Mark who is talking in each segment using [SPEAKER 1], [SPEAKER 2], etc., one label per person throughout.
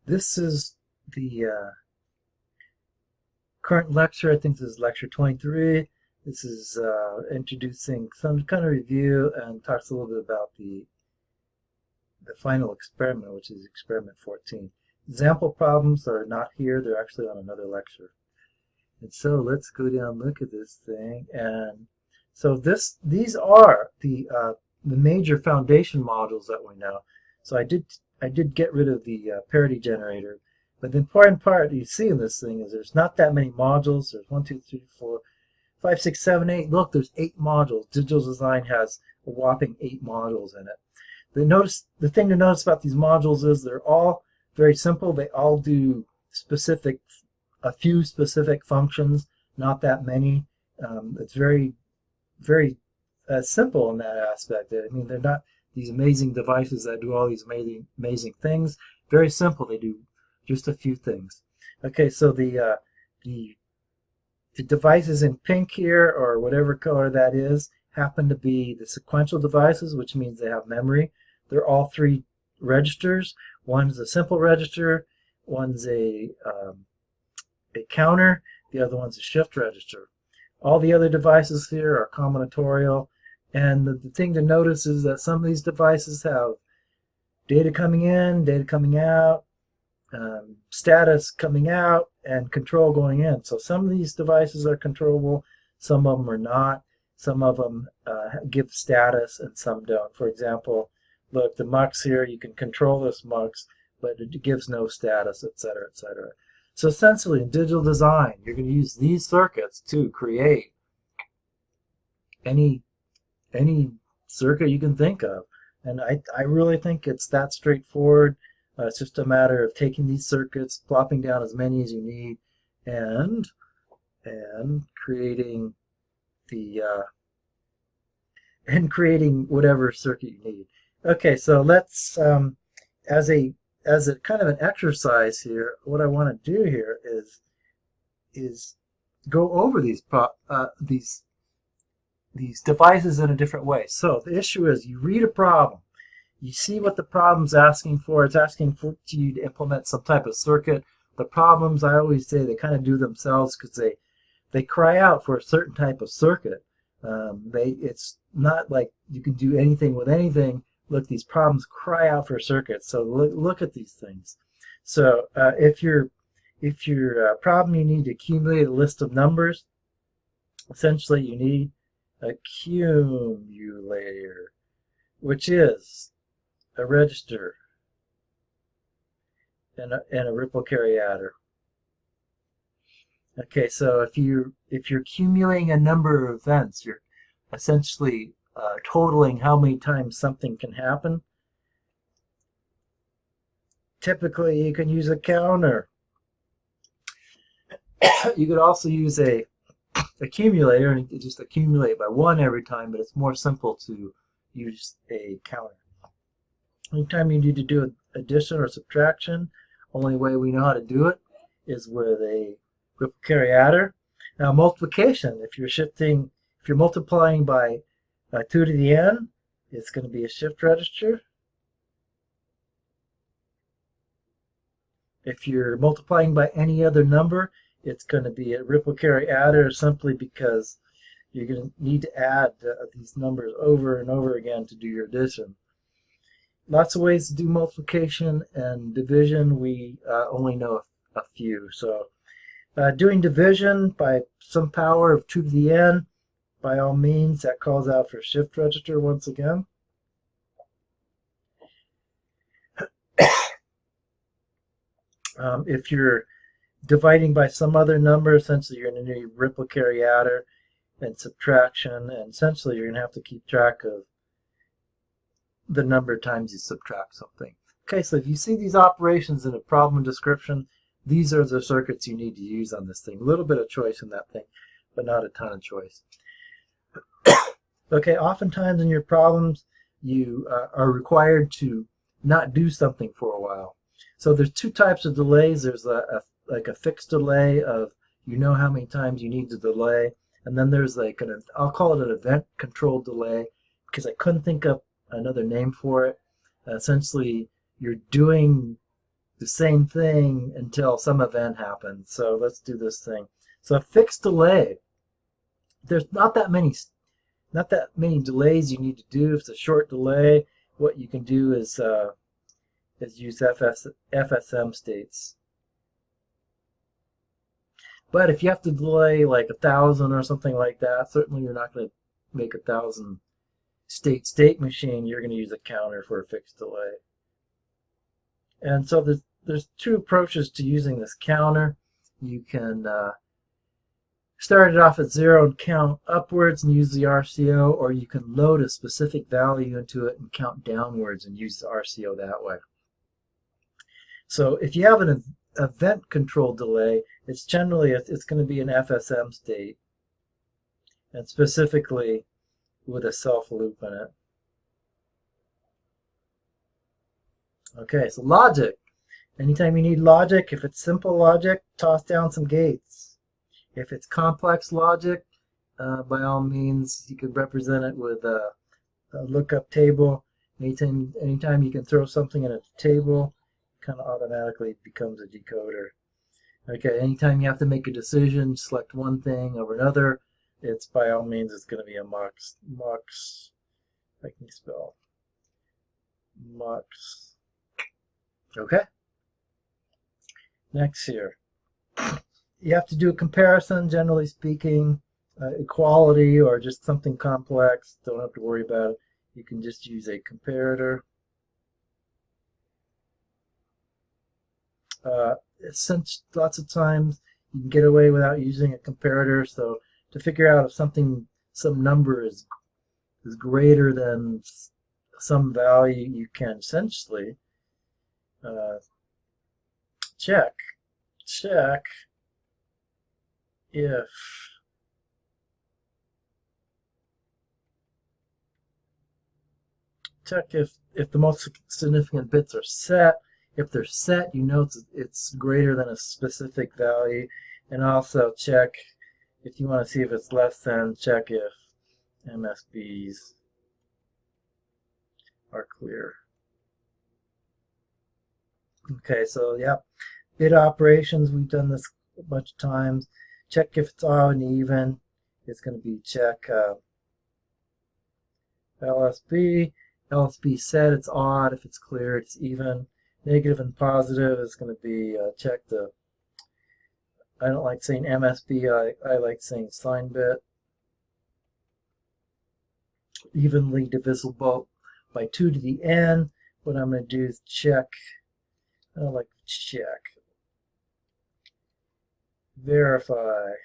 [SPEAKER 1] This is the current lecture. I think this is lecture 23. This is introducing some kind of review and talks a little bit about the final experiment, which is experiment 14. Example problems are not here. They're actually on another lecture. And so let's go down and look at this thing. And so these are the major foundation modules that we know. So I did get rid of the parity generator. But the important part you see in this thing is there's not that many modules. There's 1, 2, 3, 4, 5, 6, 7, 8. Look, there's 8 modules. Digital design has a whopping 8 modules in it. The thing to notice about these modules is they're all very simple. They all do a few specific functions, not that many. It's very, very simple in that aspect. I mean, they're not these amazing devices that do all these amazing things. Very simple. They do just a few things. Okay, so the devices in pink here, or whatever color that is, happen to be the sequential devices, which means they have memory. They're all 3 registers. One's a simple register, one's a counter, the other one's a shift register. All the other devices here are combinatorial, and the thing to notice is that some of these devices have data coming in, data coming out, status coming out, and control going in. So some of these devices are controllable, some of them are not. Some of them give status and some don't. For example, look, the mux here, you can control this mux, but it gives no status, etc., etc. So essentially, in digital design, you're going to use these circuits to create any circuit you can think of. And I really think it's that straightforward. It's just a matter of taking these circuits, plopping down as many as you need, and creating creating whatever circuit you need. Okay, so let's as a kind of an exercise here, what I want to do here is go over these devices in a different way. So the issue is, you read a problem, you see what the problem's asking for. It's asking for you to implement some type of circuit. The problems, I always say, they kind of do themselves because they cry out for a certain type of circuit. It's not like you can do anything with anything. Look, these problems cry out for circuits. So look at these things. So if your problem, you need to accumulate a list of numbers. Essentially, you need a cumulator, which is a register and a ripple carry adder. Okay, so if you're accumulating a number of events, you're essentially totaling how many times something can happen. Typically, you can use a counter. You could also use a accumulator and just accumulate by 1 every time, but it's more simple to use a counter. Anytime you need to do addition or subtraction, only way we know how to do it is with a ripple carry adder. Now, multiplication, if you're multiplying by 2 to the n, it's going to be a shift register. If you're multiplying by any other number, it's going to be a ripple carry adder, simply because you're going to need to add these numbers over and over again to do your addition. Lots of ways to do multiplication and division. We only know a few. So doing division by some power of 2 to the n, by all means, that calls out for shift register once again. If you're dividing by some other number, essentially you're going to need ripple carry adder and subtraction, and essentially you're going to have to keep track of the number of times you subtract something. Okay, so if you see these operations in a problem description, these are the circuits you need to use on this thing. A little bit of choice in that thing, but not a ton of choice. Okay, oftentimes in your problems, you are required to not do something for a while. So there's 2 types of delays. There's like a fixed delay of how many times you need to delay, and then there's like I'll call it an event controlled delay because I couldn't think of another name for it. Essentially, you're doing the same thing until some event happens. So let's do this thing. So a fixed delay. There's not that many delays you need to do. If it's a short delay, what you can do is use FSM states. But if you have to delay like 1,000 or something like that, certainly you're not going to make 1,000 state machine. You're going to use a counter for a fixed delay. And so there's two approaches to using this counter. You can start it off at 0 and count upwards and use the RCO, or you can load a specific value into it and count downwards and use the RCO that way. So if you have an event control delay, it's going to be an FSM state, and specifically with a self loop in it. Okay, so logic. Anytime you need logic, if it's simple logic, toss down some gates. If it's complex logic, by all means, you could represent it with a lookup table. Anytime you can throw something in a table, it kind of automatically becomes a decoder. Okay, anytime you have to make a decision, select one thing over another, it's by all means it's going to be a mux. I can spell mux. Okay. Next here, you have to do a comparison. Generally speaking, equality or just something complex, don't have to worry about it. You can just use a comparator. Since lots of times you can get away without using a comparator, so to figure out if some number is greater than some value, you can essentially check if the most significant bits are set. If they're set, you know it's greater than a specific value. And also check, if you want to see if it's less than, check if MSBs are clear. Okay, so yeah, bit operations, we've done this a bunch of times. Check if it's odd and even. It's going to be check LSB. LSB set, it's odd. If it's clear, it's even. Negative and positive is going to be check the, I don't like saying MSB, I like saying sign bit. Evenly divisible by 2 to the n. What I'm going to do is check, I don't like check, verify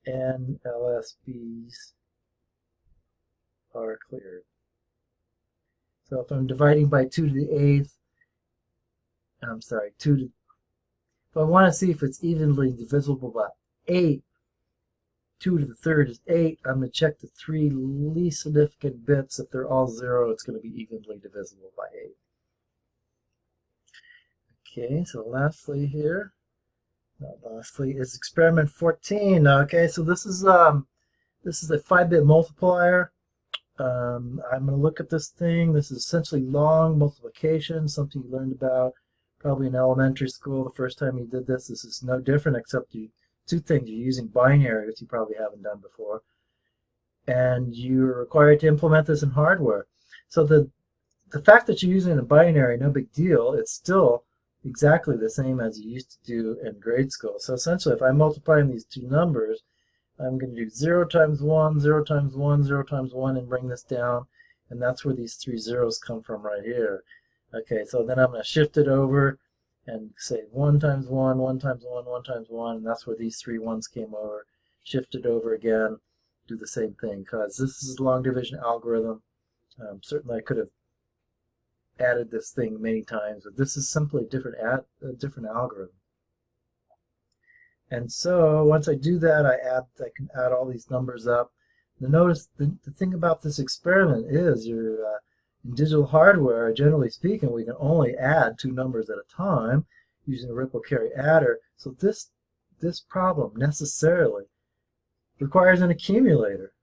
[SPEAKER 1] n LSBs are cleared. So if I'm dividing by 2 to the 8th, if I want to see if it's evenly divisible by 8, 2 to the 3rd is 8, I'm going to check the 3 least significant bits. If they're all 0, it's going to be evenly divisible by 8. Okay, so lastly here, is experiment 14. Okay, so this is a 5-bit multiplier. I'm going to look at this thing. This is essentially long multiplication, something you learned about probably in elementary school the first time you did this. This is no different except two things. You're using binary, which you probably haven't done before, and you're required to implement this in hardware. So the fact that you're using a binary, no big deal. It's still exactly the same as you used to do in grade school. So essentially, if I'm multiplying these two numbers, I'm going to do 0 times 1, 0 times 1, 0 times 1, and bring this down. And that's where these 3 zeros come from right here. Okay, so then I'm going to shift it over and say 1 times 1, 1 times 1, 1 times 1. And that's where these 3 ones came over. Shift it over again. Do the same thing, because this is a long division algorithm. Certainly I could have added this thing many times, but this is simply a different algorithm. And so once I do that, I can add all these numbers up. Now notice the thing about this experiment is in digital hardware, generally speaking, we can only add 2 numbers at a time using a ripple carry adder. So this problem necessarily requires an accumulator.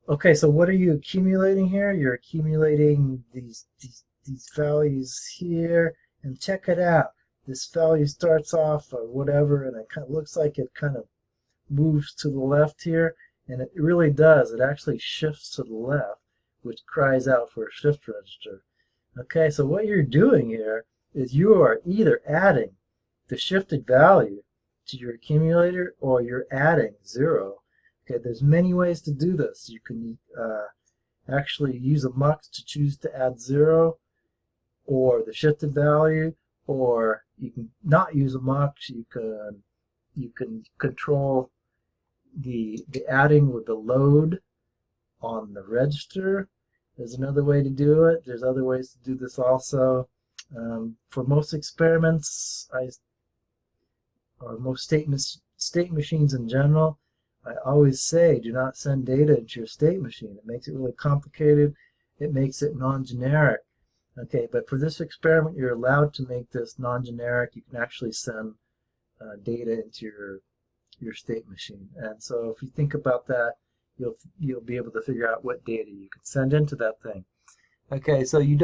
[SPEAKER 1] Okay, so what are you accumulating here? You're accumulating these these values here, and check it out. This value starts off or whatever, and it kind of looks like it kind of moves to the left here, and it really does. It actually shifts to the left, which cries out for a shift register. Okay, so what you're doing here is you are either adding the shifted value to your accumulator or you're adding 0. Okay, there's many ways to do this. You can actually use a mux to choose to add 0 or the shifted value, or you can not use a mux. You can control the adding with the load on the register. There's another way to do it. There's other ways to do this also. For most experiments, or most state machines in general, I always say do not send data into your state machine. It makes it really complicated. It makes it non-generic. Okay, but for this experiment, you're allowed to make this non-generic. You can actually send data into your state machine. And so if you think about that, you'll be able to figure out what data you can send into that thing. Okay, so you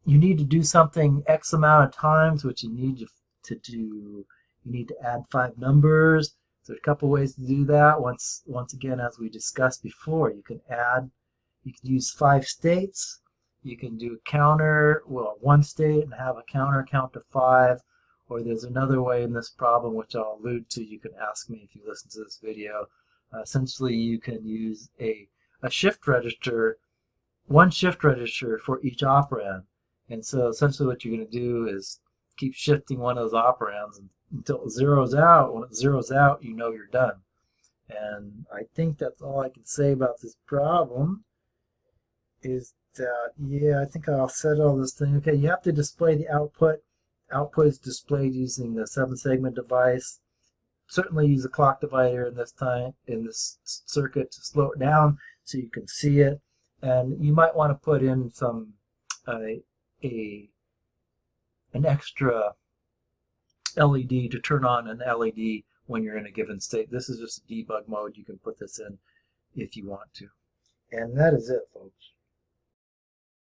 [SPEAKER 1] need to do something X amount of times, which you need to do. You need to add 5 numbers. So there's a couple ways to do that. Once again, as we discussed before, you can use 5 states. You can do a counter, well, 1 state and have a counter count to 5. Or there's another way in this problem, which I'll allude to. You can ask me if you listen to this video. Essentially, you can use a shift register, 1 shift register for each operand. And so essentially what you're going to do is keep shifting one of those operands until it zeroes out. When it zeroes out, you know you're done. And I think that's all I can say about this problem. Is that, yeah, I think I'll set all this thing. Okay, you have to display the output. Output is displayed using the 7-segment device. Certainly use a clock divider in this circuit to slow it down so you can see it. And you might want to put in some an extra LED to turn on an LED when you're in a given state. This is just a debug mode. You can put this in if you want to. And that is it, folks.